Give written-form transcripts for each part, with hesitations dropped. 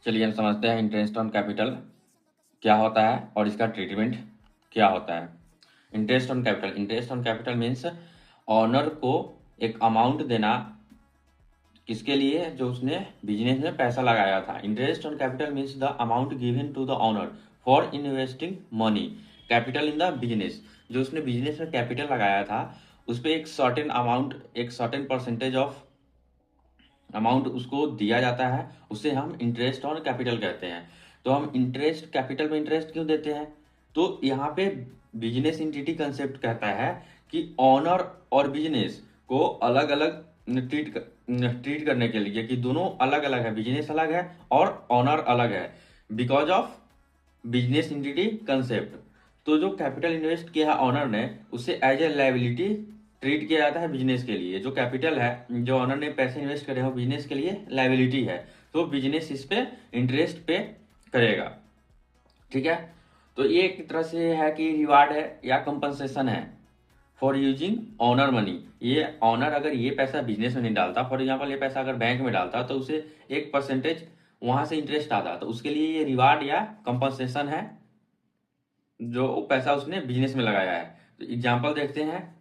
चलिए हम समझते हैं इंटरेस्ट ऑन कैपिटल क्या होता है और इसका ट्रीटमेंट क्या होता है। Interest on capital means owner को एक अमाउंट देना, किसके लिए? जो उसने बिजनेस में पैसा लगाया था। Interest on capital means the amount given to the owner for investing money capital in the business. जो उसने बिजनेस में कैपिटल लगाया था उस पर एक सर्टेन अमाउंट, एक सर्टेन परसेंटेज ऑफ अमाउंट उसको दिया जाता है, उसे हम इंटरेस्ट ऑन कैपिटल कहते हैं। तो हम इंटरेस्ट कैपिटल में इंटरेस्ट क्यों देते हैं? तो यहाँ पे बिजनेस इंटिटी कंसेप्ट कहता है कि ऑनर और बिजनेस को अलग अलग ट्रीट करने के लिए, कि दोनों अलग अलग है, बिजनेस अलग है और ऑनर अलग है, because of business entity concept. तो जो कैपिटल इन्वेस्ट किया है ऑनर ने, उसे एज ए लायबिलिटी ट्रीट किया जाता है बिजनेस के लिए। जो कैपिटल है, जो ऑनर ने पैसे इन्वेस्ट करे हो बिजनेस के लिए, लायबिलिटी है, तो बिजनेस इस पे इंटरेस्ट पे करेगा। ठीक है, तो ये एक तरह से है कि रिवार्ड है या कंपनसेशन है फॉर यूजिंग ऑनर मनी। ये ऑनर अगर ये पैसा बिजनेस में नहीं डालता, फॉर एग्जाम्पल ये पैसा अगर बैंक में डालता तो उसे एक परसेंटेज वहां से इंटरेस्ट आता, तो उसके लिए ये रिवार्ड या कंपनसेशन है जो पैसा उसने बिजनेस में लगाया है। तो एग्जाम्पल देखते हैं,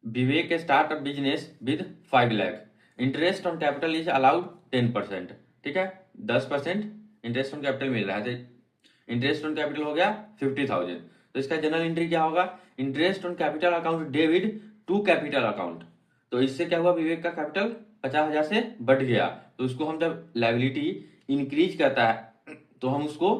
Vivek start a business with 5 lakh, interest on capital is allowed 10%। ठीक है, 10% इंटरेस्ट ऑन कैपिटल मिल रहा है, तो इंटरेस्ट ऑन कैपिटल हो गया 50,000। तो इसका जनरल एंट्री क्या होगा? Interest on capital account debit to capital account. तो इससे क्या हुआ? विवेक का कैपिटल 50,000 से बढ़ गया, तो उसको हम जब लायबिलिटी इंक्रीज करता है तो हम उसको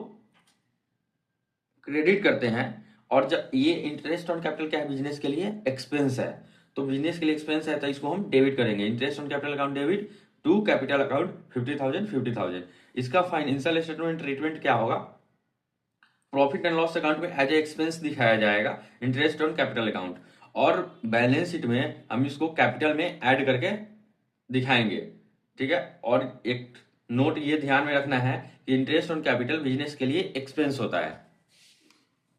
क्रेडिट करते हैं। और जब ये इंटरेस्ट ऑन कैपिटल क्या है? बिजनेस के लिए एक्सपेंस है, तो बिजनेस के लिए एक्सपेंस है तो इसको हम डेबिट करेंगे। Interest on capital account debit to capital account 50,000। इसका फाइनेंशियल स्टेटमेंट ट्रीटमेंट क्या होगा? प्रॉफिट एंड लॉस अकाउंट में एज ए एक्सपेंस दिखाया जाएगा इंटरेस्ट ऑन कैपिटल अकाउंट, और बैलेंस शीट में हम इसको कैपिटल में ऐड करके दिखाएंगे। ठीक है, और एक नोट ये ध्यान में रखना है कि इंटरेस्ट ऑन कैपिटल बिजनेस के लिए एक्सपेंस होता है।